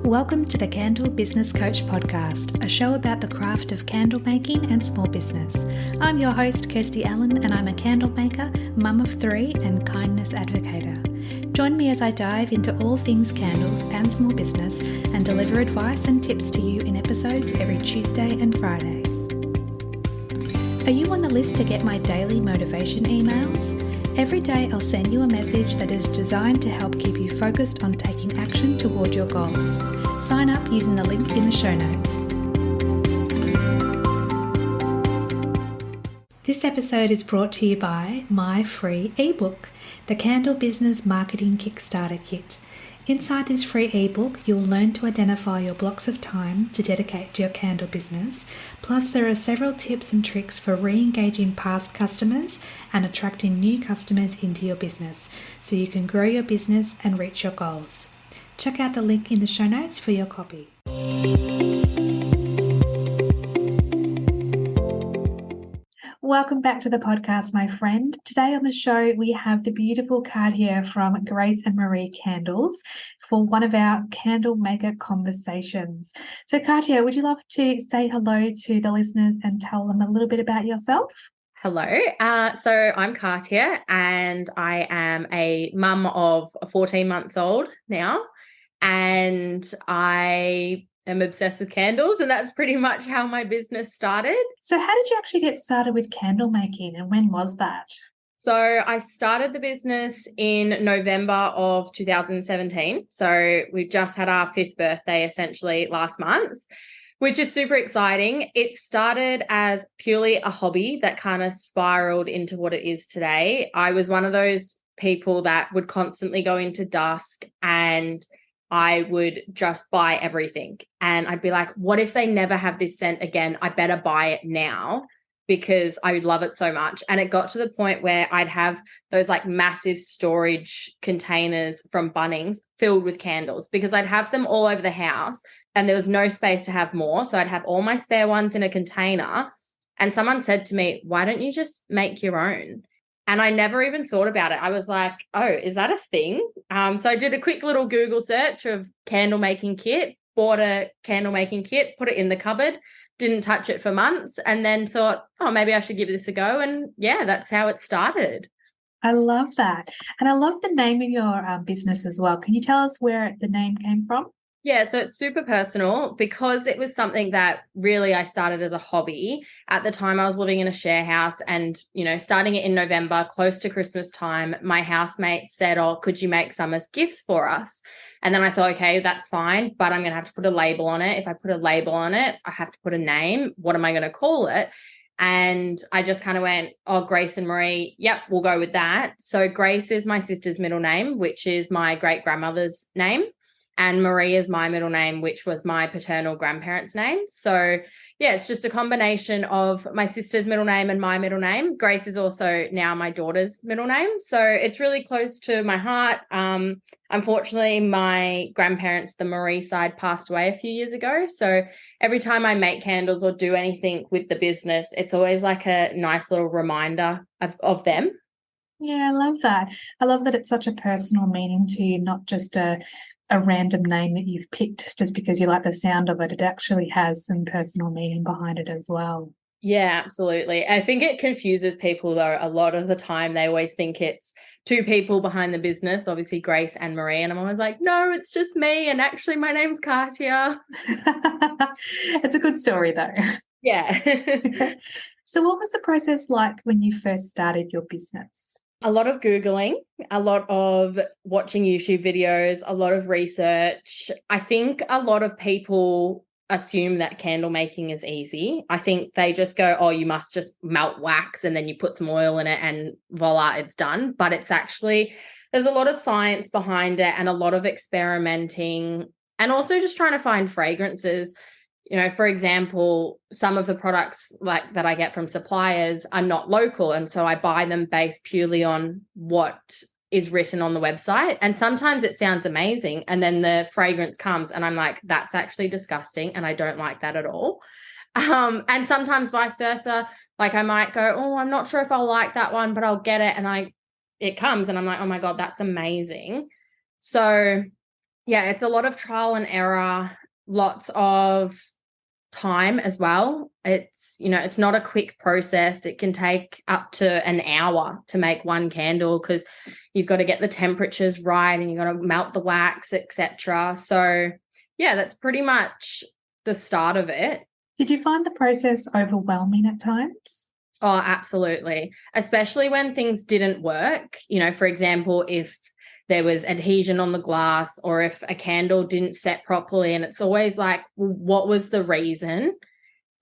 Welcome to the Candle Business Coach Podcast, a show about the craft of candle making and small business. I'm your host, Kirsty Allen, and I'm a candle maker, mum of three, and kindness advocator. Join me as I dive into all things candles and small business and deliver advice and tips to you in episodes every Tuesday and Friday. Are you on the list to get my daily motivation emails? Every day I'll send you a message that is designed to help keep you focused on taking action toward your goals. Sign up using the link in the show notes. This episode is brought to you by my free ebook, the Candle Business Marketing Kickstarter Kit. Inside this free ebook, you'll learn to identify your blocks of time to dedicate to your candle business. Plus, there are several tips and tricks for re-engaging past customers and attracting new customers into your business so you can grow your business and reach your goals. Check out the link in the show notes for your copy. Welcome back to the podcast, my friend. Today on the show, we have the beautiful Cartier from Grace and Marie Candles for one of our candle maker conversations. So Cartier, would you love to say hello to the listeners and tell them a little bit about yourself? Hello. So I'm Cartier and I am a mum of a 14-month-old now, and I am obsessed with candles, and that's pretty much how my business started. So how did you actually get started with candle making, and when was that? So I started the business in November of 2017. So we just had our 5th birthday essentially last month, which is super exciting. It started as purely a hobby that kind of spiraled into what it is today. I was one of those people that would constantly go into dusk and I would just buy everything. And I'd be like, what if they never have this scent again? I better buy it now because I would love it so much. And it got to the point where I'd have those like massive storage containers from Bunnings filled with candles because I'd have them all over the house and there was no space to have more. So I'd have all my spare ones in a container. And someone said to me, why don't you just make your own? And I never even thought about it. I was like, oh, is that a thing? So I did a quick little Google search of candle making kit, bought a candle making kit, put it in the cupboard, didn't touch it for months, and then thought, oh, maybe I should give this a go. And yeah, that's how it started. I love that. And I love the name of your business as well. Can you tell us where the name came from? Yeah, so it's super personal because it was something that really I started as a hobby. At the time, I was living in a share house and, starting it in November, close to Christmas time, my housemate said, oh, could you make some as gifts for us? And then I thought, okay, that's fine, but I'm going to have to put a label on it. If I put a label on it, I have to put a name. What am I going to call it? And I just kind of went, oh, Grace and Marie. Yep, we'll go with that. So Grace is my sister's middle name, which is my great-grandmother's name. And Marie is my middle name, which was my paternal grandparents' name. So, yeah, it's just a combination of my sister's middle name and my middle name. Grace is also now my daughter's middle name. So it's really close to my heart. Unfortunately, my grandparents, the Marie side, passed away a few years ago. So every time I make candles or do anything with the business, it's always like a nice little reminder of them. Yeah, I love that. I love that it's such a personal meaning to you, not just a random name that you've picked just because you like the sound of it. It actually has some personal meaning behind it as well. Yeah, absolutely. I think it confuses people though. A lot of the time they always think it's two people behind the business, obviously Grace and Marie. And I'm always like, no, it's just me. And actually my name's Cartier. It's a good story though. Yeah. So what was the process like when you first started your business? A lot of Googling, a lot of watching YouTube videos, a lot of research. I think a lot of people assume that candle making is easy. I think they just go, oh, you must just melt wax and then you put some oil in it and voila, it's done. But it's actually, there's a lot of science behind it and a lot of experimenting and also just trying to find fragrances. For example, some of the products like that I get from suppliers are not local. And so I buy them based purely on what is written on the website. And sometimes it sounds amazing. And then the fragrance comes and I'm like, that's actually disgusting. And I don't like that at all. And sometimes vice versa. Like I might go, oh, I'm not sure if I'll like that one, but I'll get it. And it comes and I'm like, oh my God, that's amazing. So Yeah, it's a lot of trial and error, lots of time as well. It's not a quick process. It can take up to an hour to make one candle because you've got to get the temperatures right and you've got to melt the wax, etc. So yeah, that's pretty much the start of it. Did you find the process overwhelming at times? Oh, absolutely. Especially when things didn't work. For example, if there was adhesion on the glass or if a candle didn't set properly, and it's always like, well, what was the reason?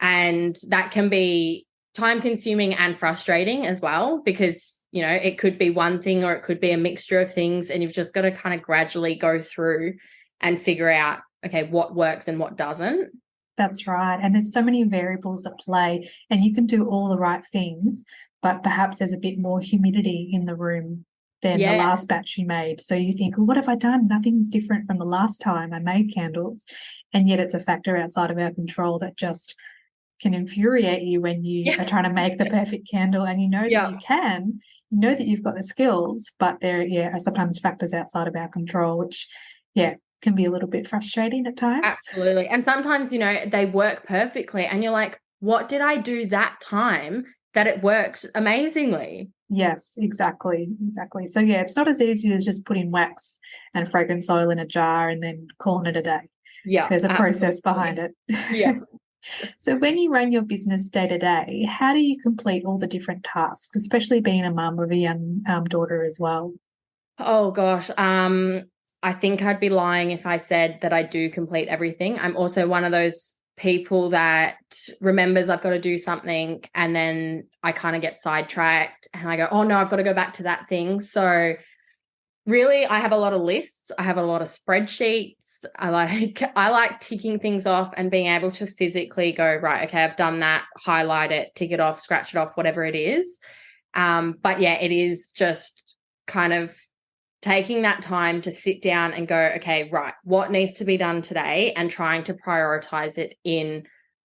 And that can be time consuming and frustrating as well, because, it could be one thing or it could be a mixture of things. And you've just got to kind of gradually go through and figure out, okay, what works and what doesn't. That's right. And there's so many variables at play, and you can do all the right things, but perhaps there's a bit more humidity in the room than the last batch you made. So you think, well, what have I done? Nothing's different from the last time I made candles. And yet it's a factor outside of our control that just can infuriate you when you are trying to make the perfect candle, and that you can, that you've got the skills, but there are sometimes factors outside of our control, which can be a little bit frustrating at times. Absolutely. And sometimes, they work perfectly and you're like, what did I do that time that it worked amazingly? Yes, exactly. So it's not as easy as just putting wax and fragrance oil in a jar and then calling it a day. Yeah. There's a process behind it. Yeah. So when you run your business day to day, how do you complete all the different tasks, especially being a mum of a young daughter as well? Oh gosh. I think I'd be lying if I said that I do complete everything. I'm also one of those people that remembers I've got to do something and then I kind of get sidetracked and I go, oh no, I've got to go back to that thing. So really, I have a lot of lists. I have a lot of spreadsheets. I like ticking things off and being able to physically go, right, okay, I've done that, highlight it, tick it off, scratch it off, whatever it is. But yeah, it is just kind of taking that time to sit down and go, okay, right, what needs to be done today, and trying to prioritize it in,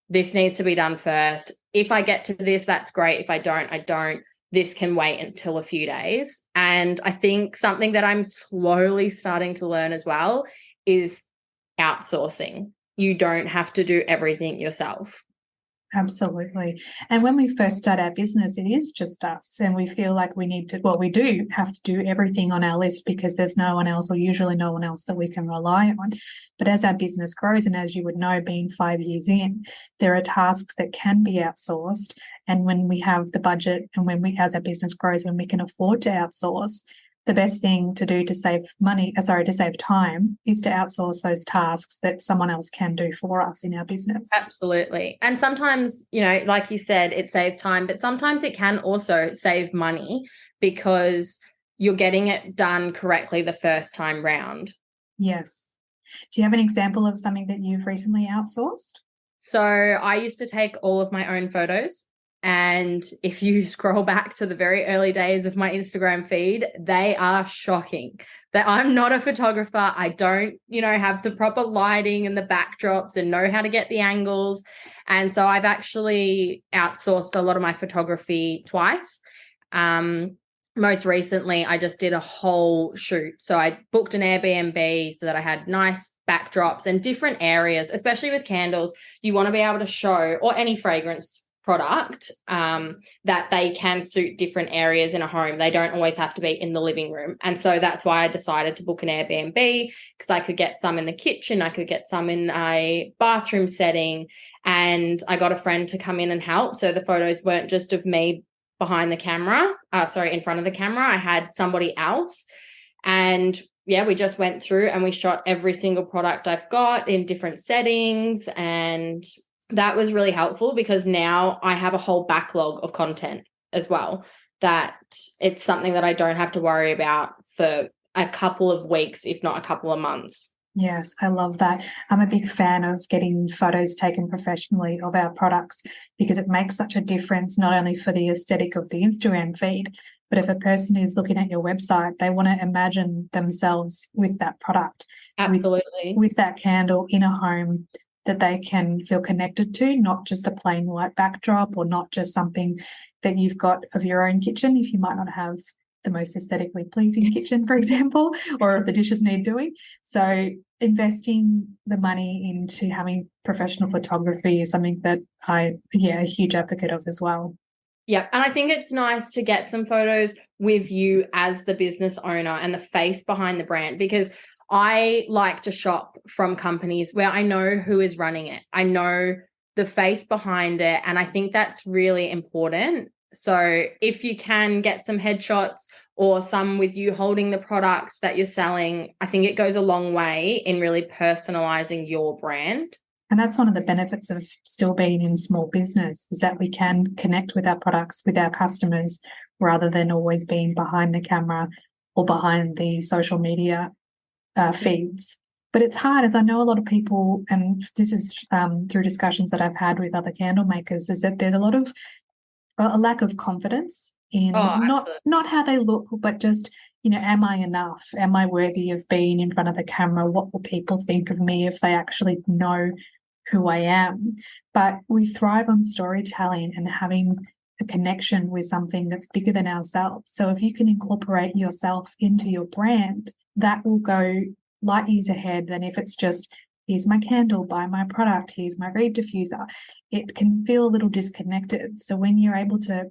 this needs to be done first. If I get to this, that's great. If I don't, I don't. This can wait until a few days. And I think something that I'm slowly starting to learn as well is outsourcing. You don't have to do everything yourself. Absolutely. And when we first start our business, it is just us, and we feel like we do have to do everything on our list because there's no one else, or usually no one else, that we can rely on. But as our business grows, and as you would know, being 5 years in, there are tasks that can be outsourced. And when we have the budget and as our business grows, when we can afford to outsource, the best thing to do to save time is to outsource those tasks that someone else can do for us in our business. Absolutely. And sometimes, like you said, it saves time, but sometimes it can also save money because you're getting it done correctly the first time round. Yes. Do you have an example of something that you've recently outsourced? So I used to take all of my own photos. And if you scroll back to the very early days of my Instagram feed, they are shocking. That I'm not a photographer. I don't, have the proper lighting and the backdrops and know how to get the angles. And so I've actually outsourced a lot of my photography twice. Most recently, I just did a whole shoot. So I booked an Airbnb so that I had nice backdrops and different areas, especially with candles. You want to be able to show, or any fragrance product, that they can suit different areas in a home. They don't always have to be in the living room. And so that's why I decided to book an Airbnb, because I could get some in the kitchen, I could get some in a bathroom setting, and I got a friend to come in and help. So the photos weren't just of me behind the camera, in front of the camera. I had somebody else. And yeah, we just went through and we shot every single product I've got in different settings, and that was really helpful because now I have a whole backlog of content as well, that it's something that I don't have to worry about for a couple of weeks, if not a couple of months. Yes, I love that. I'm a big fan of getting photos taken professionally of our products because it makes such a difference, not only for the aesthetic of the Instagram feed, but if a person is looking at your website, they want to imagine themselves with that product. Absolutely. With that candle in a home that they can feel connected to, not just a plain white backdrop, or not just something that you've got of your own kitchen if you might not have the most aesthetically pleasing kitchen, for example, or if the dishes need doing. So investing the money into having professional photography is something that a huge advocate of as well. Yeah. And I think it's nice to get some photos with you as the business owner and the face behind the brand, because I like to shop from companies where I know who is running it. I know the face behind it. And I think that's really important. So if you can get some headshots or some with you holding the product that you're selling, I think it goes a long way in really personalizing your brand. And that's one of the benefits of still being in small business, is that we can connect with our products, with our customers, rather than always being behind the camera or behind the social media feeds. But it's hard, as I know a lot of people, and this is through discussions that I've had with other candle makers, is that there's a lack of confidence in not how they look, but just, am I enough? Am I worthy of being in front of the camera? What will people think of me if they actually know who I am? But we thrive on storytelling and having a connection with something that's bigger than ourselves. So if you can incorporate yourself into your brand, that will go light years ahead than if it's just, here's my candle, buy my product, here's my reed diffuser. It can feel a little disconnected. So when you're able to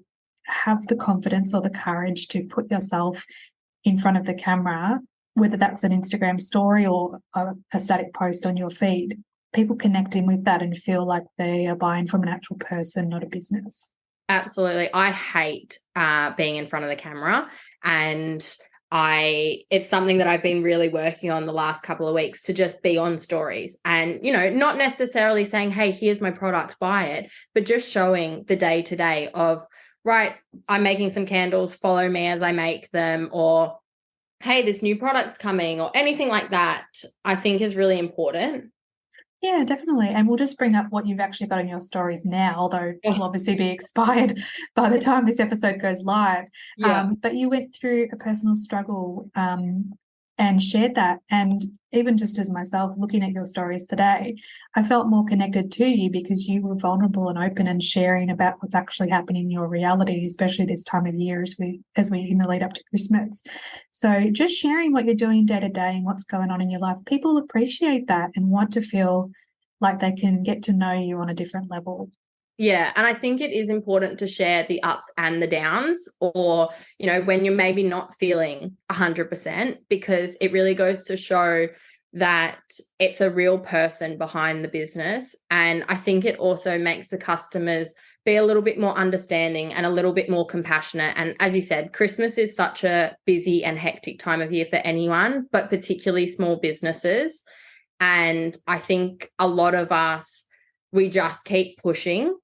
have the confidence or the courage to put yourself in front of the camera, whether that's an Instagram story or a static post on your feed, people connect in with that and feel like they are buying from an actual person, not a business. Absolutely. I hate being in front of the camera, and it's something that I've been really working on the last couple of weeks, to just be on stories and, not necessarily saying, hey, here's my product, buy it, but just showing the day to day of, right, I'm making some candles, follow me as I make them, or hey, this new product's coming, or anything like that, I think is really important. Yeah, definitely. And we'll just bring up what you've actually got in your stories now, although it'll obviously be expired by the time this episode goes live. Yeah. But you went through a personal struggle and shared that. And even just as myself, looking at your stories today, I felt more connected to you because you were vulnerable and open and sharing about what's actually happening in your reality, especially this time of year as we in the lead up to Christmas. So just sharing what you're doing day to day and what's going on in your life, people appreciate that and want to feel like they can get to know you on a different level. Yeah. And I think it is important to share the ups and the downs, or, when you're maybe not feeling 100%, because it really goes to show that it's a real person behind the business. And I think it also makes the customers be a little bit more understanding and a little bit more compassionate. And as you said, Christmas is such a busy and hectic time of year for anyone, but particularly small businesses. And I think a lot of us, we just keep pushing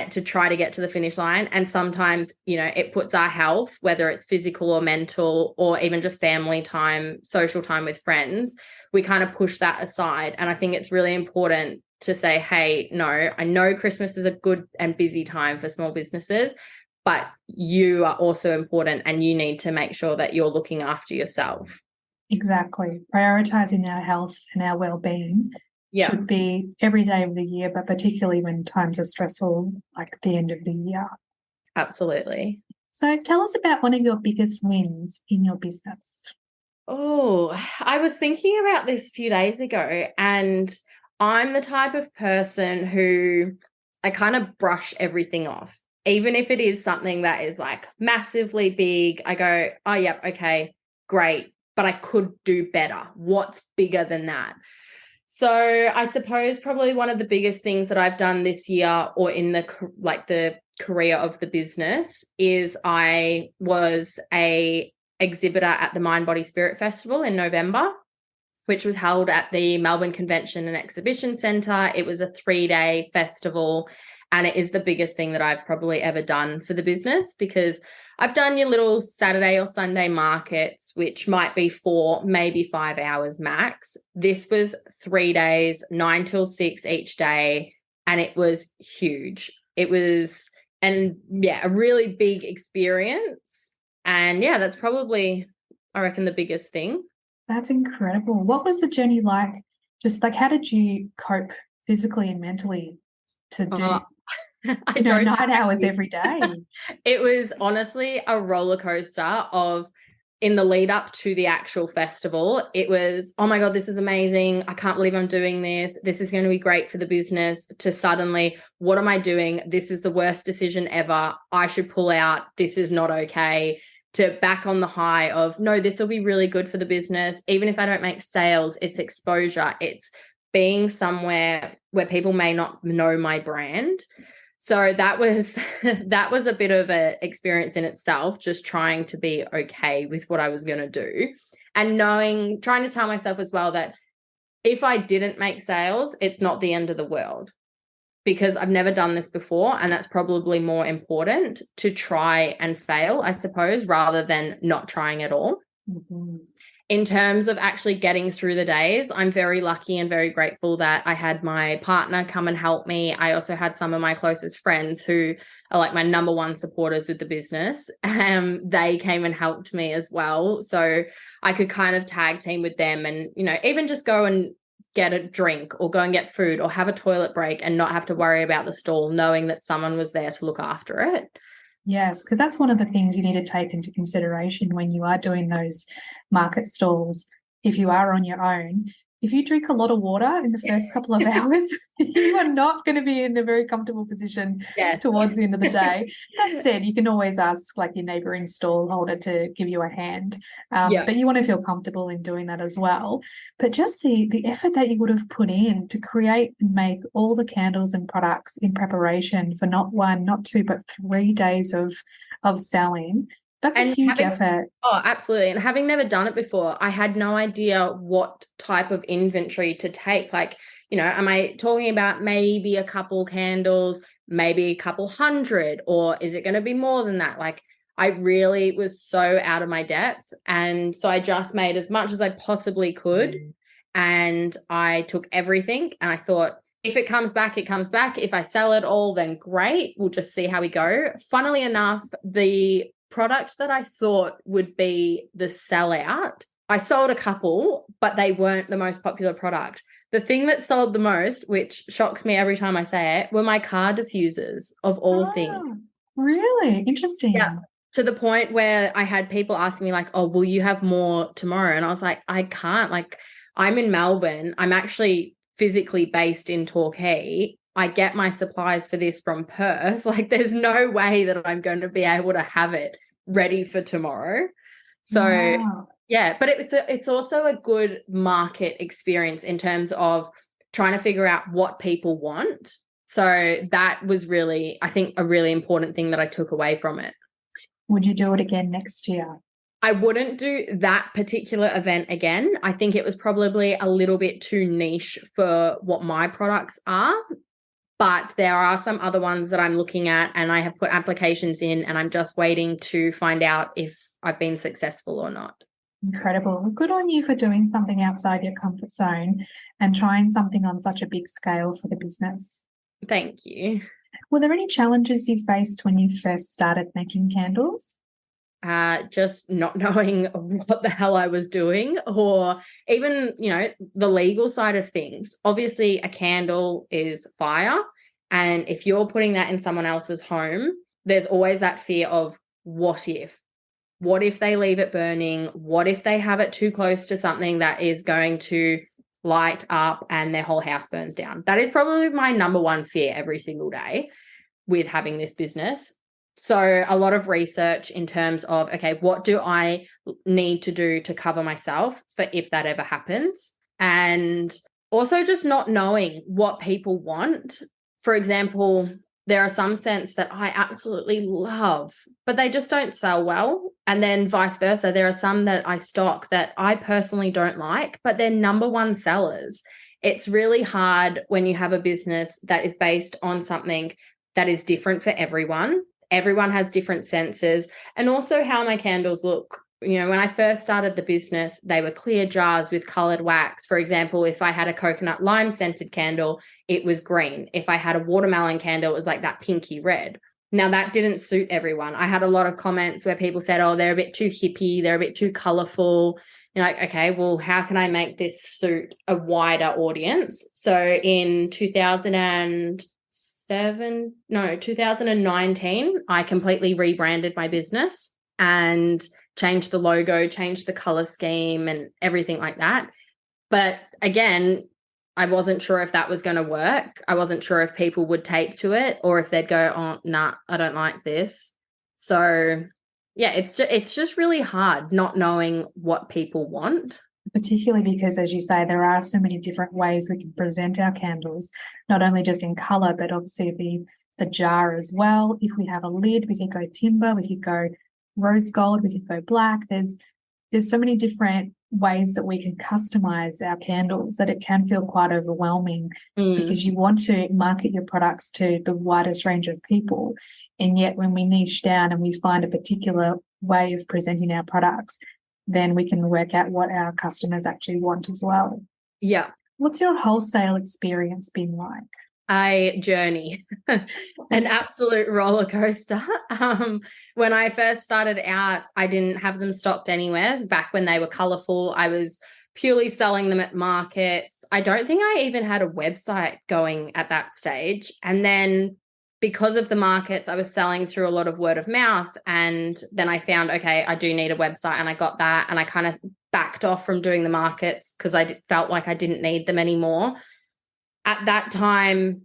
to try to get to the finish line. And sometimes, it puts our health, whether it's physical or mental, or even just family time, social time with friends, we kind of push that aside. And I think it's really important to say, hey, no, I know Christmas is a good and busy time for small businesses, but you are also important and you need to make sure that you're looking after yourself. Exactly. Prioritizing our health and our well-being should be every day of the year, but particularly when times are stressful, like the end of the year. Absolutely. So tell us about one of your biggest wins in your business. Oh, I was thinking about this a few days ago, and I'm the type of person who I kind of brush everything off. Even if it is something that is like massively big, I go, oh, yep, okay, great, but I could do better. What's bigger than that? So I suppose probably one of the biggest things that I've done this year, or in the career of the business, is I was a exhibitor at the Mind Body Spirit Festival in November, which was held at the Melbourne Convention and Exhibition Centre. It was a 3-day festival, and it is the biggest thing that I've probably ever done for the business, because I've done your little Saturday or Sunday markets, which might be 4, maybe 5 hours max. This was 3 days, 9 till 6 each day, and it was huge. It was, a really big experience. And that's probably, I reckon, the biggest thing. That's incredible. What was the journey like? Just like, how did you cope physically and mentally to do I don't 9 hours every day. It was honestly a roller coaster of, in the lead up to the actual festival, it was, oh my God, this is amazing. I can't believe I'm doing this. This is going to be great for the business, to suddenly, what am I doing? This is the worst decision ever. I should pull out. This is not okay. To back on the high of, no, this will be really good for the business. Even if I don't make sales, it's exposure. It's being somewhere where people may not know my brand. So that was that was a bit of an experience in itself, just trying to be okay with what I was going to do, and trying to tell myself as well that if I didn't make sales, it's not the end of the world, because I've never done this before, and that's probably more important, to try and fail, I suppose, rather than not trying at all. Mm-hmm. In terms of actually getting through the days, I'm very lucky and very grateful that I had my partner come and help me. I also had some of my closest friends who are like my number one supporters with the business. They came and helped me as well. So I could kind of tag team with them and, even just go and get a drink or go and get food or have a toilet break and not have to worry about the stall, knowing that someone was there to look after it. Yes, because that's one of the things you need to take into consideration when you are doing those market stalls. If you are on your own, if you drink a lot of water in the first couple of hours, you are not going to be in a very comfortable position towards the end of the day. That said, you can always ask like your neighbouring stall holder to give you a hand, but you want to feel comfortable in doing that as well. But just the effort that you would have put in to create and make all the candles and products in preparation for not 1, not 2, but 3 days of selling. That's a huge effort. Oh, absolutely. And having never done it before, I had no idea what type of inventory to take. Like, am I talking about maybe a couple candles, maybe a couple hundred, or is it going to be more than that? Like, I really was so out of my depth. And so I just made as much as I possibly could. And I took everything and I thought, if it comes back, it comes back. If I sell it all, then great. We'll just see how we go. Funnily enough, the product that I thought would be the sellout, I sold a couple, but they weren't the most popular product. The thing that sold the most, which shocks me every time I say it, were my car diffusers of all things. Really? Interesting. Yeah. To the point where I had people asking me like, oh, will you have more tomorrow? And I was like, I can't. Like, I'm in Melbourne. I'm actually physically based in Torquay. I get my supplies for this from Perth. Like, there's no way that I'm going to be able to have it ready for tomorrow. So, yeah, but it's also a good market experience in terms of trying to figure out what people want. So that was really, I think, a really important thing that I took away from it. Would you do it again next year? I wouldn't do that particular event again. I think it was probably a little bit too niche for what my products are. But there are some other ones that I'm looking at, and I have put applications in, and I'm just waiting to find out if I've been successful or not. Incredible. Good on you for doing something outside your comfort zone and trying something on such a big scale for the business. Thank you. Were there any challenges you faced when you first started making candles? Just not knowing what the hell I was doing, or even, the legal side of things. Obviously, a candle is fire. And if you're putting that in someone else's home, there's always that fear of what if? What if they leave it burning? What if they have it too close to something that is going to light up and their whole house burns down? That is probably my number one fear every single day with having this business. So a lot of research in terms of, okay, what do I need to do to cover myself for if that ever happens? And also just not knowing what people want. For example, there are some scents that I absolutely love, but they just don't sell well. And then vice versa, there are some that I stock that I personally don't like, but they're number one sellers. It's really hard when you have a business that is based on something that is different for everyone. Everyone has different senses, and also how my candles look. When I first started the business, they were clear jars with colored wax. For example, if I had a coconut lime scented candle, it was green. If I had a watermelon candle, it was like that pinky red. Now, that didn't suit everyone. I had a lot of comments where people said, oh, they're a bit too hippie, they're a bit too colorful. You're like, okay, well, how can I make this suit a wider audience? So in 2000 2019, I completely rebranded my business and changed the logo, changed the color scheme and everything like that. But again, I wasn't sure if that was going to work. I wasn't sure if people would take to it or if they'd go, oh, nah, I don't like this. So yeah, it's just really hard not knowing what people want. Particularly because, as you say, there are so many different ways we can present our candles, not only just in colour, but obviously the jar as well. If we have a lid, we could go timber, we could go rose gold, we could go black. There's so many different ways that we can customize our candles that it can feel quite overwhelming because you want to market your products to the widest range of people. And yet when we niche down and we find a particular way of presenting our products, then we can work out what our customers actually want as well. Yeah. What's your wholesale experience been like? A journey, an absolute roller coaster. When I first started out, I didn't have them stocked anywhere. Back when they were colorful, I was purely selling them at markets. I don't think I even had a website going at that stage. And then because of the markets, I was selling through a lot of word of mouth. And then I found, okay, I do need a website, and I got that. And I kind of backed off from doing the markets because I felt like I didn't need them anymore. At that time,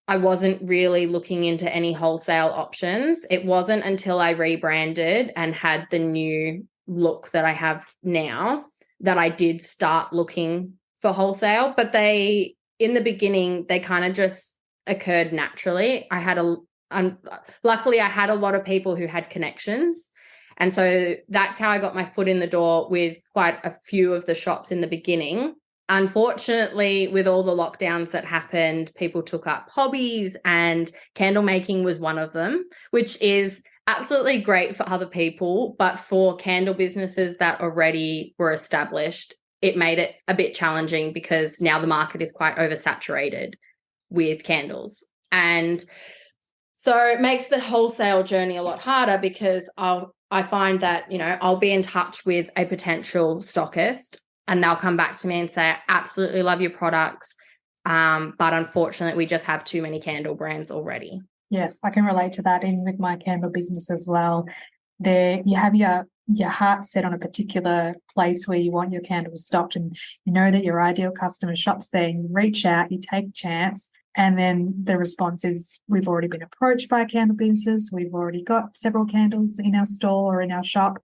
I wasn't really looking into any wholesale options. It wasn't until I rebranded and had the new look that I have now that I did start looking for wholesale. But in the beginning, they kind of just occurred naturally. Luckily I had a lot of people who had connections. And so that's how I got my foot in the door with quite a few of the shops in the beginning. Unfortunately, with all the lockdowns that happened, people took up hobbies, and candle making was one of them, which is absolutely great for other people. But for candle businesses that already were established, it made it a bit challenging because now the market is quite oversaturated with candles. And so it makes the wholesale journey a lot harder because I find that, I'll be in touch with a potential stockist and they'll come back to me and say, I absolutely love your products. But unfortunately, we just have too many candle brands already. Yes, I can relate to that in with my candle business as well. There you have your heart set on a particular place where you want your candles stocked, and you know that your ideal customer shops there. You reach out, you take a chance, and then the response is, we've already been approached by candle businesses, we've already got several candles in our store or in our shop.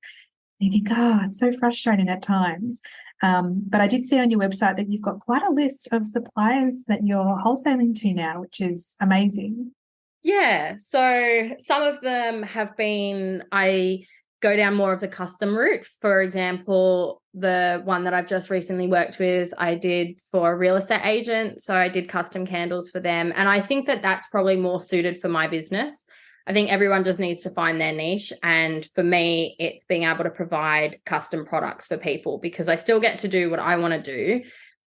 And you think, it's so frustrating at times. But I did see on your website that you've got quite a list of suppliers that you're wholesaling to now, which is amazing. Yeah. So some of them have been, I go down more of the custom route. For example, the one that I've just recently worked with, I did for a real estate agent. So I did custom candles for them. And I think that that's probably more suited for my business. I think everyone just needs to find their niche. And for me, it's being able to provide custom products for people because I still get to do what I want to do,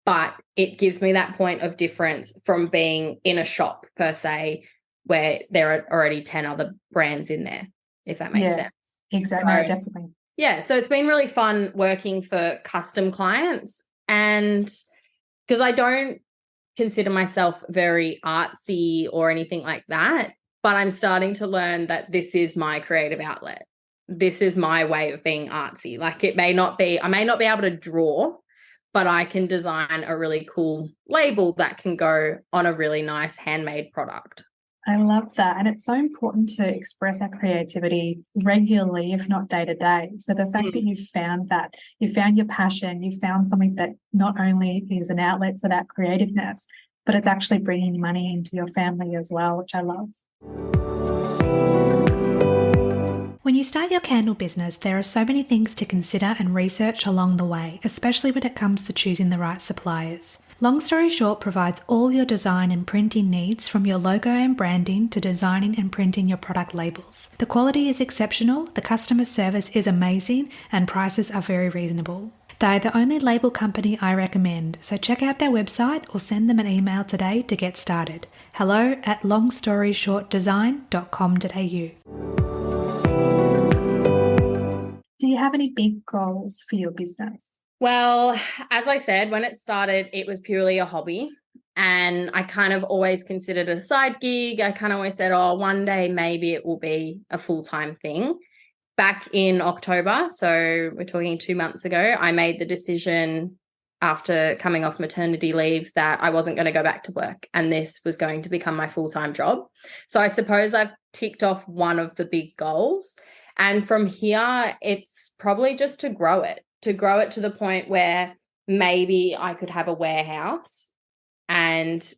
but it gives me that point of difference from being in a shop per se, where there are already 10 other brands in there, if that makes sense. Exactly. No, definitely. Yeah. So it's been really fun working for custom clients, and because I don't consider myself very artsy or anything like that, but I'm starting to learn that this is my creative outlet. This is my way of being artsy. Like I may not be able to draw, but I can design a really cool label that can go on a really nice handmade product. I love that. And it's so important to express our creativity regularly, if not day to day. So the fact that you've found your passion, you found something that not only is an outlet for that creativeness, but it's actually bringing money into your family as well, which I love. When you start your candle business, there are so many things to consider and research along the way, especially when it comes to choosing the right suppliers. Long Story Short provides all your design and printing needs, from your logo and branding to designing and printing your product labels. The quality is exceptional, the customer service is amazing, and prices are very reasonable. They're the only label company I recommend, so check out their website or send them an email today to get started. hello@longstoryshortdesign.com.au. Do you have any big goals for your business? Well, as I said, when it started, it was purely a hobby. And I kind of always considered it a side gig. I kind of always said, oh, one day maybe it will be a full-time thing. Back in October, so we're talking 2 months ago, I made the decision after coming off maternity leave that I wasn't going to go back to work and this was going to become my full-time job. So I suppose I've ticked off one of the big goals. And from here, it's probably just to grow it to the point where maybe I could have a warehouse and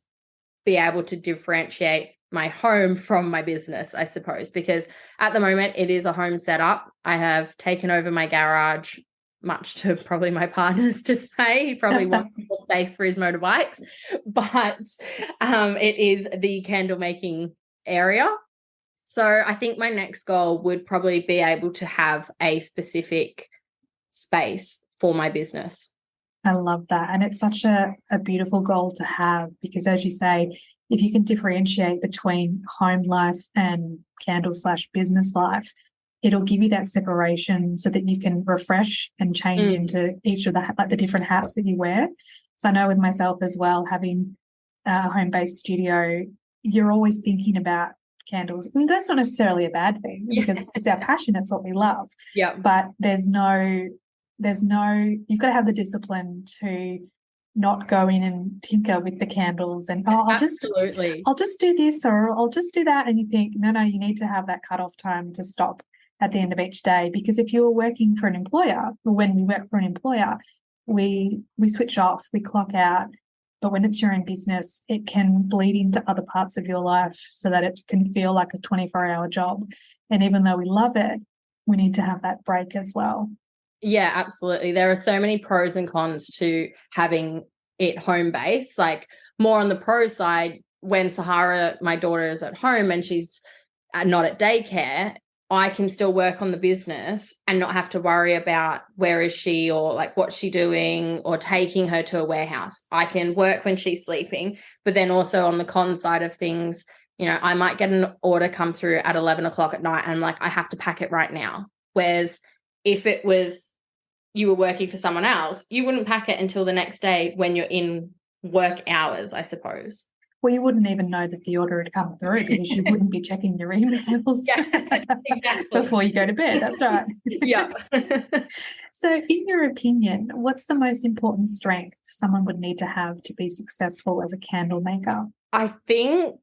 be able to differentiate my home from my business, I suppose, because at the moment it is a home setup. I have taken over my garage, much to probably my partner's dismay. He probably wants more space for his motorbikes, but it is the candle making area. So I think my next goal would probably be able to have a specific space for my business. I love that. And it's such a beautiful goal to have because, as you say, if you can differentiate between home life and candle/business life, it'll give you that separation so that you can refresh and change into each of the different hats that you wear. So I know with myself as well, having a home-based studio, you're always thinking about candles. And that's not necessarily a bad thing because it's our passion. It's what we love. Yeah. But there's no, you've got to have the discipline to not go in and tinker with the candles and I'll just do this or I'll just do that. And you think, no, you need to have that cutoff time to stop at the end of each day. Because if you're working for an employer, or when we work for an employer, we switch off, we clock out. But when it's your own business, it can bleed into other parts of your life so that it can feel like a 24-hour job. And even though we love it, we need to have that break as well. Yeah, absolutely. There are so many pros and cons to having it home-based. Like more on the pro side, when Sahara, my daughter, is at home and she's not at daycare, I can still work on the business and not have to worry about where is she or like what's she doing or taking her to a warehouse. I can work when she's sleeping, but then also on the con side of things, I might get an order come through at 11 o'clock at night and I'm like, I have to pack it right now. Whereas if it was you were working for someone else, you wouldn't pack it until the next day when you're in work hours, I suppose. Well, you wouldn't even know that the order had come through because you wouldn't be checking your emails exactly. before you go to bed. That's right. Yeah. So in your opinion, what's the most important strength someone would need to have to be successful as a candle maker? I think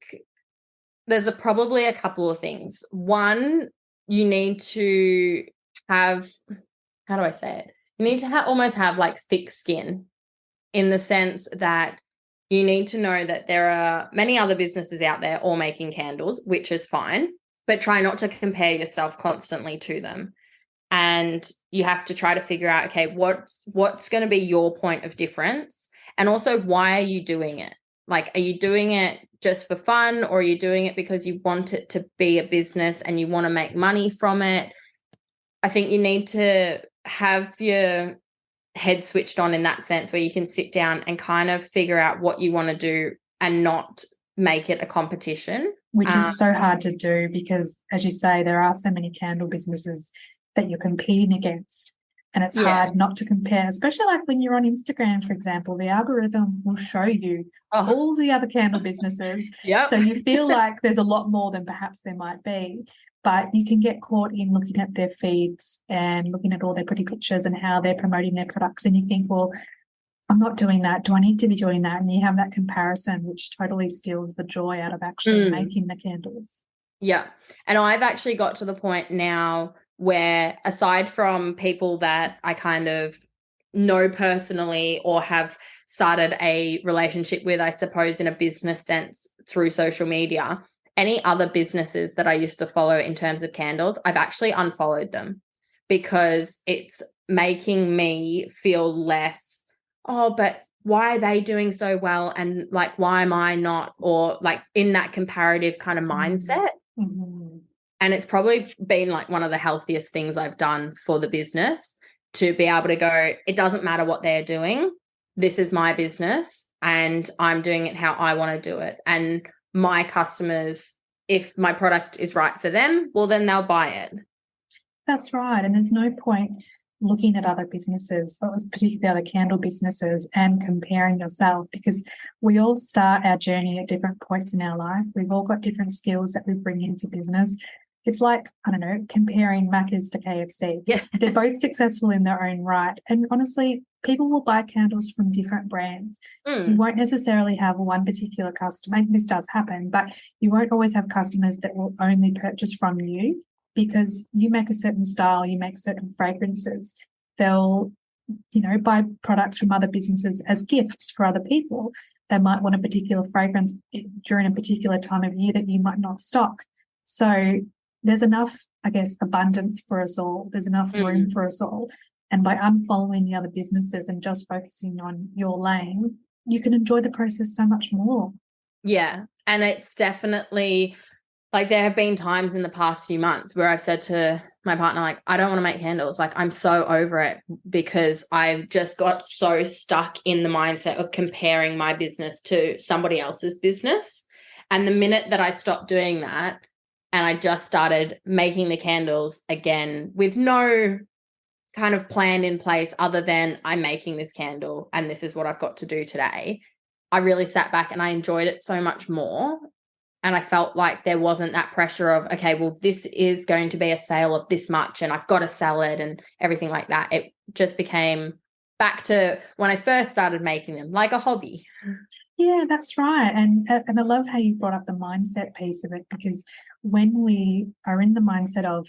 there's probably a couple of things. One, you need to have, how do I say it? You need to almost have like thick skin in the sense that you need to know that there are many other businesses out there all making candles, which is fine, but try not to compare yourself constantly to them. And you have to try to figure out, okay, what's going to be your point of difference? And also, why are you doing it? Like, are you doing it just for fun, or are you doing it because you want it to be a business and you want to make money from it? I think you need to have your head switched on in that sense where you can sit down and kind of figure out what you want to do and not make it a competition. Which is so hard to do because, as you say, there are so many candle businesses that you're competing against. And it's hard not to compare, especially like when you're on Instagram, for example, the algorithm will show you all the other candle businesses. Yep. So you feel like there's a lot more than perhaps there might be. But you can get caught in looking at their feeds and looking at all their pretty pictures and how they're promoting their products. And you think, well, I'm not doing that. Do I need to be doing that? And you have that comparison, which totally steals the joy out of actually making the candles. Yeah. And I've actually got to the point now where, aside from people that I kind of know personally or have started a relationship with, I suppose, in a business sense through social media, any other businesses that I used to follow in terms of candles, I've actually unfollowed them because it's making me feel less, but why are they doing so well? And like, why am I not? Or like in that comparative kind of mindset. Mm-hmm. And it's probably been like one of the healthiest things I've done for the business, to be able to go, it doesn't matter what they're doing. This is my business and I'm doing it how I want to do it. And my customers, if my product is right for them, well, then they'll buy it. That's right. And there's no point looking at other businesses, particularly other candle businesses, and comparing yourself, because we all start our journey at different points in our life. We've all got different skills that we bring into business. It's like, I don't know, comparing Macca's to KFC. Yeah. They're both successful in their own right. And honestly, people will buy candles from different brands. You won't necessarily have one particular customer. This does happen, but you won't always have customers that will only purchase from you because you make a certain style, you make certain fragrances. They'll, buy products from other businesses as gifts for other people. They might want a particular fragrance during a particular time of year that you might not stock. So there's enough, I guess, abundance for us all. There's enough room for us all. And by unfollowing the other businesses and just focusing on your lane, you can enjoy the process so much more. Yeah. And it's definitely like there have been times in the past few months where I've said to my partner, like, I don't want to make candles. Like, I'm so over it because I've just got so stuck in the mindset of comparing my business to somebody else's business. And the minute that I stopped doing that and I just started making the candles again with no kind of plan in place other than I'm making this candle and this is what I've got to do today, I really sat back and I enjoyed it so much more. And I felt like there wasn't that pressure of, okay, well, this is going to be a sale of this much and I've got to sell it and everything like that. It just became back to when I first started making them, like a hobby. Yeah, that's right. And I love how you brought up the mindset piece of it, because when we are in the mindset of,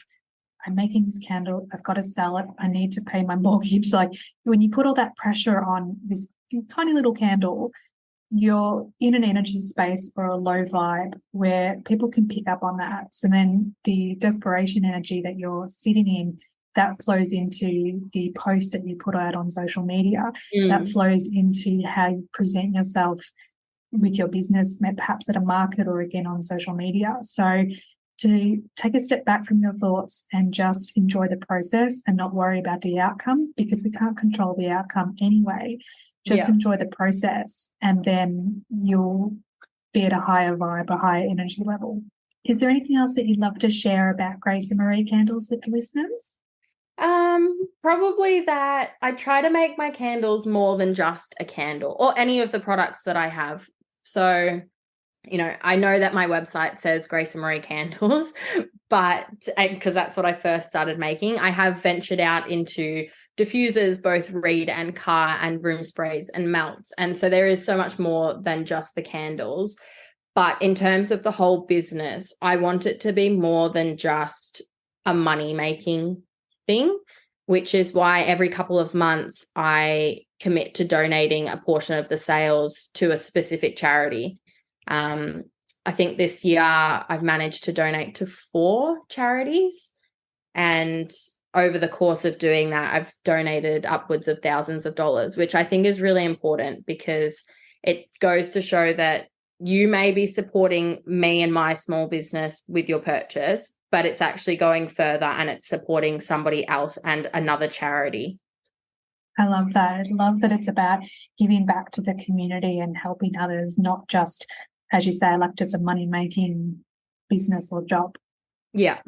I'm making this candle, I've got to sell it, I need to pay my mortgage. Like when you put all that pressure on this tiny little candle, you're in an energy space or a low vibe where people can pick up on that. So then the desperation energy that you're sitting in, that flows into the post that you put out on social media. That flows into how you present yourself with your business, perhaps at a market or again on social media. So to take a step back from your thoughts and just enjoy the process and not worry about the outcome, because we can't control the outcome anyway. Just enjoy the process and then you'll be at a higher vibe, a higher energy level. Is there anything else that you'd love to share about Grace and Marie candles with the listeners? Probably that I try to make my candles more than just a candle or any of the products that I have. So, I know that my website says Grace and Marie candles, but because that's what I first started making, I have ventured out into diffusers, both reed and car, and room sprays and melts. And so there is so much more than just the candles. But in terms of the whole business, I want it to be more than just a money-making thing, which is why every couple of months I commit to donating a portion of the sales to a specific charity. I think this year I've managed to donate to 4 charities, and over the course of doing that, I've donated upwards of thousands of dollars, which I think is really important because it goes to show that you may be supporting me and my small business with your purchase, but it's actually going further and it's supporting somebody else and another charity. I love that. I love that it's about giving back to the community and helping others, not just, as you say, like just a money-making business or job. Yeah.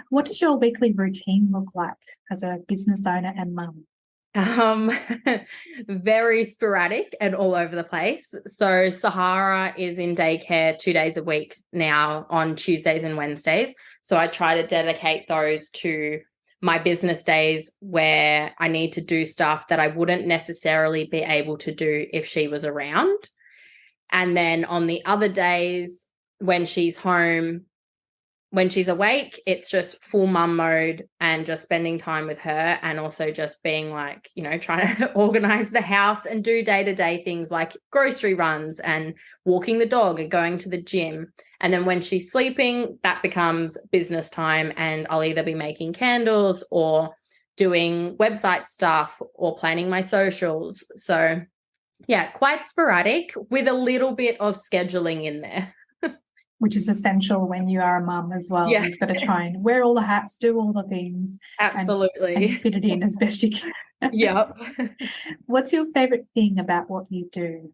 What does your weekly routine look like as a business owner and mum? Very sporadic and all over the place. So Sahara is in daycare 2 days a week now on Tuesdays and Wednesdays. So I try to dedicate those to my business days where I need to do stuff that I wouldn't necessarily be able to do if she was around. And then on the other days when she's home, when she's awake, it's just full mum mode and just spending time with her, and also just being like, trying to organize the house and do day-to-day things like grocery runs and walking the dog and going to the gym. And then when she's sleeping, that becomes business time, and I'll either be making candles or doing website stuff or planning my socials. So yeah, quite sporadic with a little bit of scheduling in there. Which is essential when you are a mum as well. Yeah. You've got to try and wear all the hats, do all the things. Absolutely. And fit it in as best you can. Yep. What's your favourite thing about what you do?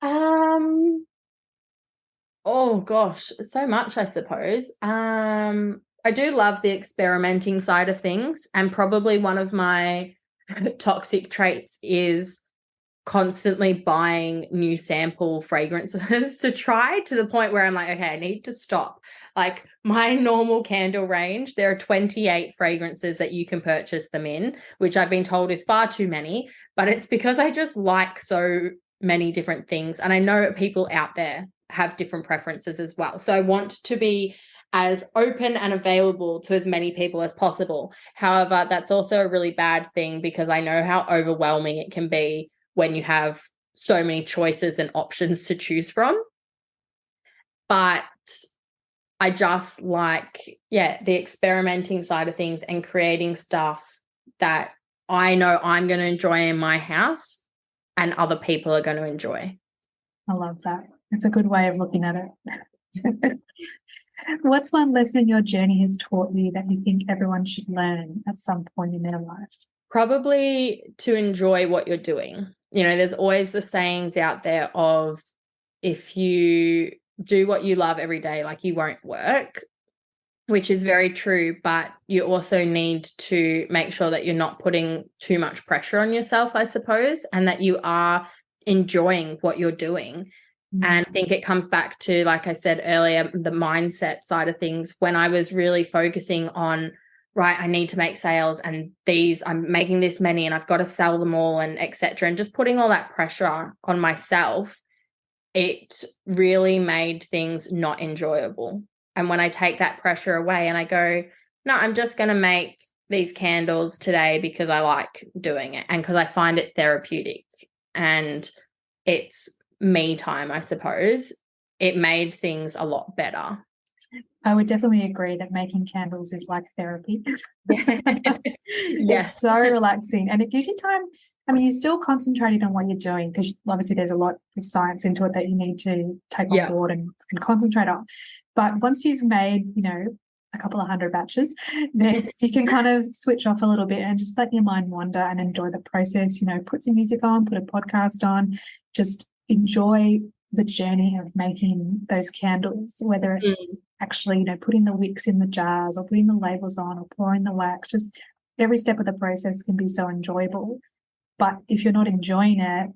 Oh gosh, so much, I suppose. I do love the experimenting side of things. And probably one of my toxic traits is constantly buying new sample fragrances to try, to the point where I'm like, okay, I need to stop. Like my normal candle range, there are 28 fragrances that you can purchase them in, which I've been told is far too many, but it's because I just like so many different things. And I know people out there have different preferences as well. So I want to be as open and available to as many people as possible. However, that's also a really bad thing, because I know how overwhelming it can be when you have so many choices and options to choose from. But I just like, the experimenting side of things and creating stuff that I know I'm going to enjoy in my house and other people are going to enjoy. I love that. It's a good way of looking at it. What's one lesson your journey has taught you that you think everyone should learn at some point in their life? Probably to enjoy what you're doing. You know, there's always the sayings out there of, if you do what you love every day, like you won't work, which is very true, but you also need to make sure that you're not putting too much pressure on yourself, I suppose, and that you are enjoying what you're doing. And I think it comes back to, like I said earlier, the mindset side of things. When I was really focusing on, right, I need to make sales, and I'm making this many and I've got to sell them all, and etc., and just putting all that pressure on myself, it really made things not enjoyable. And when I take that pressure away and I go, no, I'm just going to make these candles today because I like doing it and because I find it therapeutic and it's me time, I suppose, it made things a lot better. I would definitely agree that making candles is like therapy. It's so relaxing, and it gives you time. I mean, you're still concentrating on what you're doing, because obviously there's a lot of science into it that you need to take on board and concentrate on. But once you've made, a couple of 100 batches, then you can kind of switch off a little bit and just let your mind wander and enjoy the process. Put some music on, put a podcast on, just enjoy the journey of making those candles, whether it's actually, putting the wicks in the jars or putting the labels on or pouring the wax. Just every step of the process can be so enjoyable. But if you're not enjoying it,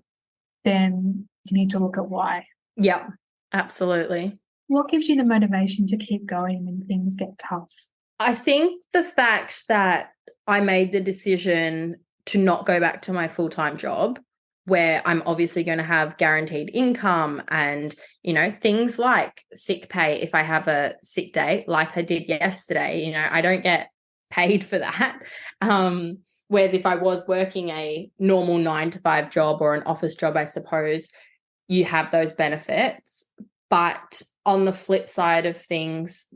then you need to look at why. Yep, absolutely. What gives you the motivation to keep going when things get tough? I think the fact that I made the decision to not go back to my full-time job, where I'm obviously going to have guaranteed income and, things like sick pay if I have a sick day, like I did yesterday, I don't get paid for that. Whereas if I was working a normal 9-to-5 job or an office job, I suppose you have those benefits. But on the flip side of things,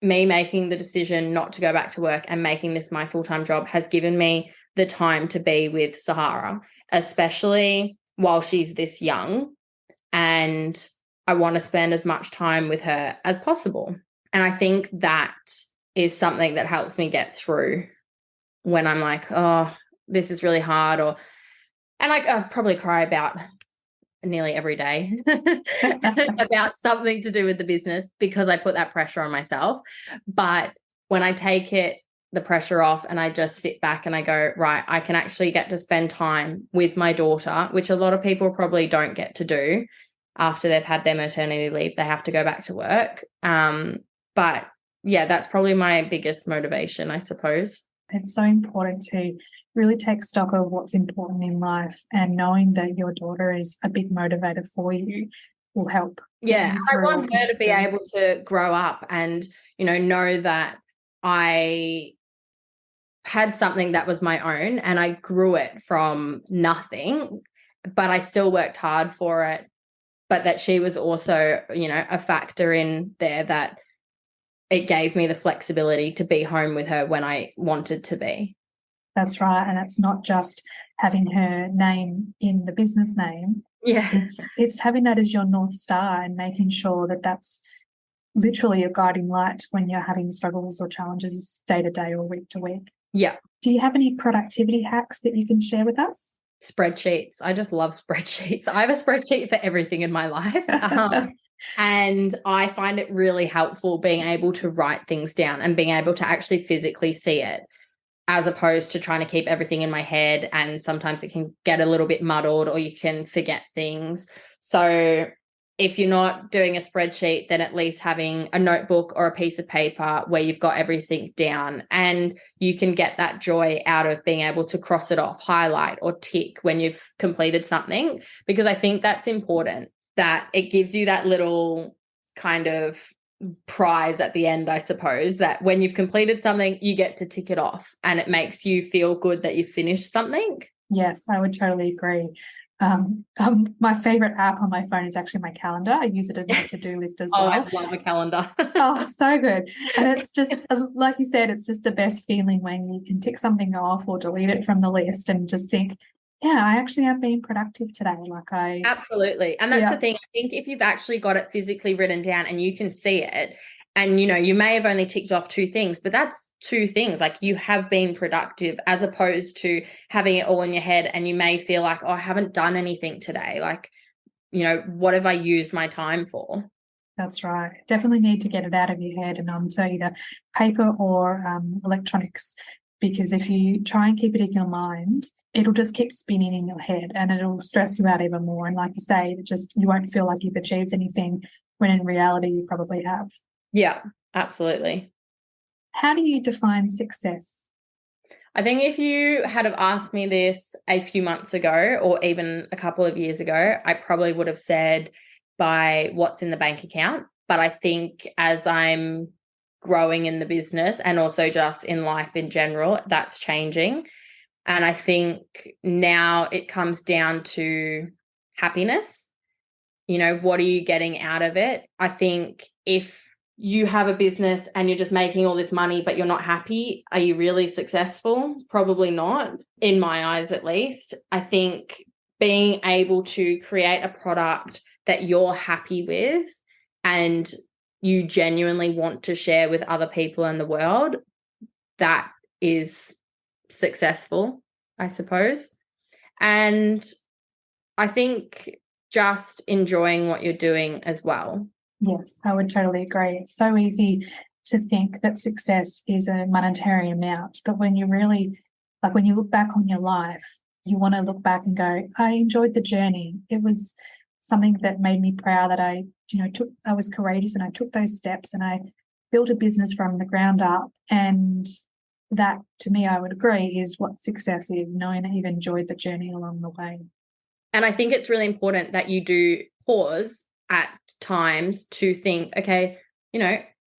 me making the decision not to go back to work and making this my full-time job has given me the time to be with Sahara, especially while she's this young, and I want to spend as much time with her as possible. And I think that is something that helps me get through when I'm like, oh, this is really hard, and I probably cry about nearly every day about something to do with the business because I put that pressure on myself. But when I take the pressure off and I just sit back and I go, right, I can actually get to spend time with my daughter, which a lot of people probably don't get to do after they've had their maternity leave. They have to go back to work. But yeah, that's probably my biggest motivation, I suppose. It's so important to really take stock of what's important in life, and knowing that your daughter is a big motivator for you will help. Yeah, I want her to be able to grow up and, know that I had something that was my own and I grew it from nothing, but I still worked hard for it. But that she was also, a factor in there, that it gave me the flexibility to be home with her when I wanted to be. That's right. And it's not just having her name in the business name. Yeah. It's having that as your North Star and making sure that that's literally a guiding light when you're having struggles or challenges day to day or week to week. Yeah. Do you have any productivity hacks that you can share with us? Spreadsheets. I just love spreadsheets. I have a spreadsheet for everything in my life. And I find it really helpful being able to write things down and being able to actually physically see it, as opposed to trying to keep everything in my head. And sometimes it can get a little bit muddled or you can forget things. So if you're not doing a spreadsheet, then at least having a notebook or a piece of paper where you've got everything down, and you can get that joy out of being able to cross it off, highlight or tick when you've completed something, because I think that's important, that it gives you that little kind of prize at the end, I suppose, that when you've completed something, you get to tick it off and it makes you feel good that you've finished something. Yes, I would totally agree. My favorite app on my phone is actually my calendar. I use it as my to-do list as well. I love a calendar. Oh, so good. And it's just, like you said, it's just the best feeling when you can tick something off or delete it from the list and just think, yeah, I actually have been productive today. Absolutely. And that's the thing. I think if you've actually got it physically written down and you can see it, and, you may have only ticked off 2 things, but that's 2 things. Like, you have been productive, as opposed to having it all in your head and you may feel like, oh, I haven't done anything today. Like, what have I used my time for? That's right. Definitely need to get it out of your head and onto either paper or electronics, because if you try and keep it in your mind, it'll just keep spinning in your head and it'll stress you out even more. And like you say, you won't feel like you've achieved anything when in reality you probably have. Yeah, absolutely. How do you define success? I think if you had have asked me this a few months ago or even a couple of years ago, I probably would have said by what's in the bank account. But I think as I'm growing in the business and also just in life in general, that's changing. And I think now it comes down to happiness. What are you getting out of it? I think if you have a business and you're just making all this money, but you're not happy, are you really successful? Probably not, in my eyes at least. I think being able to create a product that you're happy with and you genuinely want to share with other people in the world, that is successful, I suppose. And I think just enjoying what you're doing as well. Yes, I would totally agree. It's so easy to think that success is a monetary amount, but when you really, when you look back on your life, you want to look back and go, I enjoyed the journey. It was something that made me proud that I was courageous and I took those steps and I built a business from the ground up. And that, to me, I would agree, is what success is, knowing that you've enjoyed the journey along the way. And I think it's really important that you do pause at times to think, okay,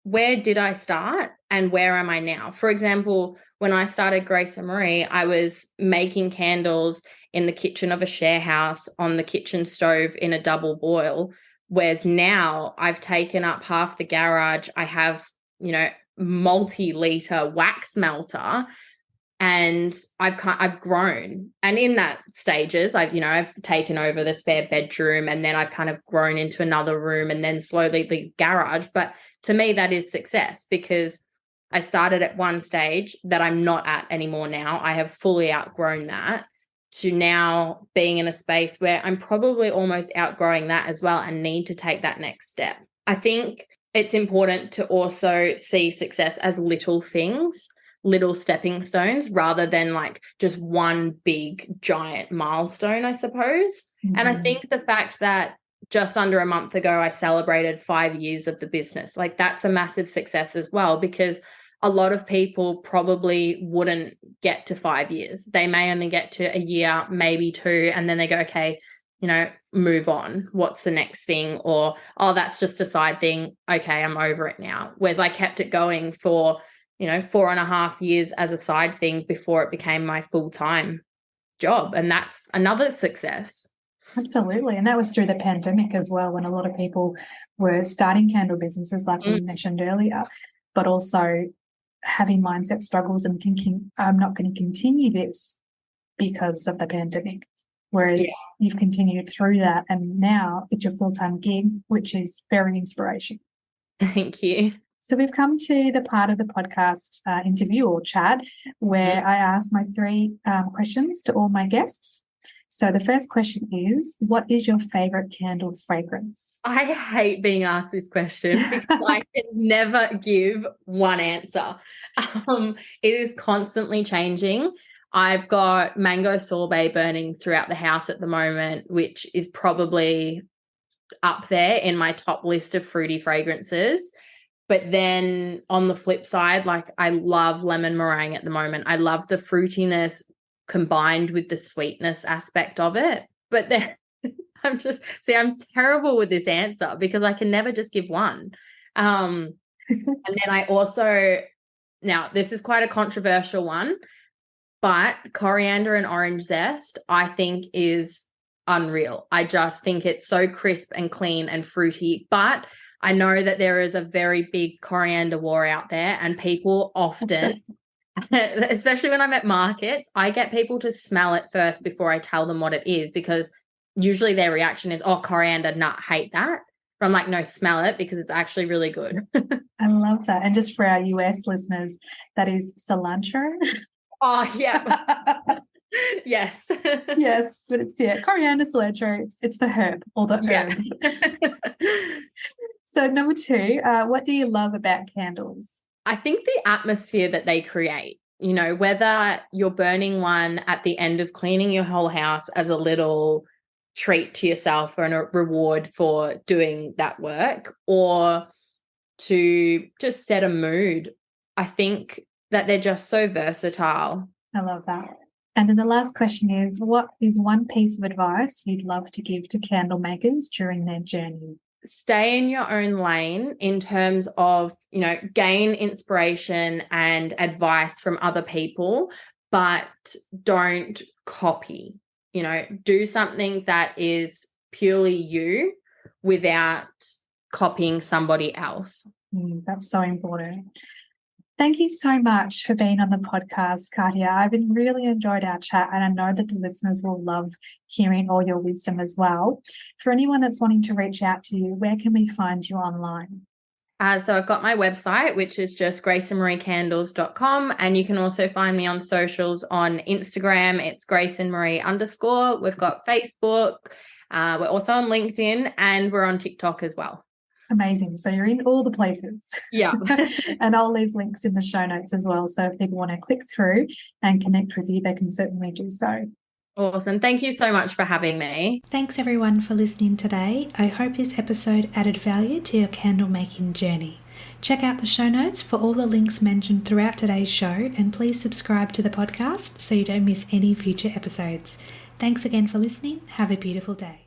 where did I start and where am I now? For example, when I started Grace and Marie, I was making candles in the kitchen of a share house on the kitchen stove in a double boil, whereas now I've taken up half the garage. I have, multi-liter wax melter. And I've grown, and in that stages, I've taken over the spare bedroom, and then I've kind of grown into another room, and then slowly the garage. But to me, that is success, because I started at one stage that I'm not at anymore now. I have fully outgrown that, to now being in a space where I'm probably almost outgrowing that as well and need to take that next step. I think it's important to also see success as little things, little stepping stones, rather than just one big giant milestone, I suppose. Mm-hmm. And I think the fact that just under a month ago, I celebrated 5 years of the business, that's a massive success as well, because a lot of people probably wouldn't get to 5 years. They may only get to a year, maybe 2, and then they go, okay, move on. What's the next thing? Or, oh, that's just a side thing. Okay, I'm over it now. Whereas I kept it going for 4.5 years as a side thing before it became my full-time job. And that's another success. Absolutely. And that was through the pandemic as well, when a lot of people were starting candle businesses, like we mentioned earlier, but also having mindset struggles and thinking, I'm not going to continue this because of the pandemic. Whereas you've continued through that, and now it's your full-time gig, which is very inspirational. Thank you. So we've come to the part of the podcast interview or chat where I ask my 3 questions to all my guests. So the first question is, what is your favorite candle fragrance? I hate being asked this question because I can never give one answer. It is constantly changing. I've got mango sorbet burning throughout the house at the moment, which is probably up there in my top list of fruity fragrances. But then on the flip side, like I love lemon meringue at the moment. I love the fruitiness combined with the sweetness aspect of it. But then I'm terrible with this answer because I can never just give one. And then I also, now this is quite a controversial one, but coriander and orange zest, I think is unreal. I just think it's so crisp and clean and fruity, but I know that there is a very big coriander war out there, and people often, especially when I'm at markets, I get people to smell it first before I tell them what it is, because usually their reaction is, oh, coriander, nut, hate that. But I'm like, no, smell it because it's actually really good. I love that. And just for our US listeners, that is cilantro. Oh, yeah. Yes. Yes, but it's, coriander, cilantro. It's the herb or the herb. So number 2, what do you love about candles? I think the atmosphere that they create, you know, whether you're burning one at the end of cleaning your whole house as a little treat to yourself or a reward for doing that work, or to just set a mood. I think that they're just so versatile. I love that. And then the last question is, what is one piece of advice you'd love to give to candle makers during their journey? Stay in your own lane in terms of, you know, gain inspiration and advice from other people, but don't copy. You know, do something that is purely you without copying somebody else. That's so important. Thank you so much for being on the podcast, Cartier. I've really enjoyed our chat, and I know that the listeners will love hearing all your wisdom as well. For anyone that's wanting to reach out to you, where can we find you online? So I've got my website, which is just graceandmariecandles.com, and you can also find me on socials on Instagram. It's graceandmarie_. We've got Facebook. We're also on LinkedIn, and we're on TikTok as well. Amazing. So you're in all the places. Yeah. And I'll leave links in the show notes as well. So if people want to click through and connect with you, they can certainly do so. Awesome. Thank you so much for having me. Thanks everyone for listening today. I hope this episode added value to your candle making journey. Check out the show notes for all the links mentioned throughout today's show, and please subscribe to the podcast so you don't miss any future episodes. Thanks again for listening. Have a beautiful day.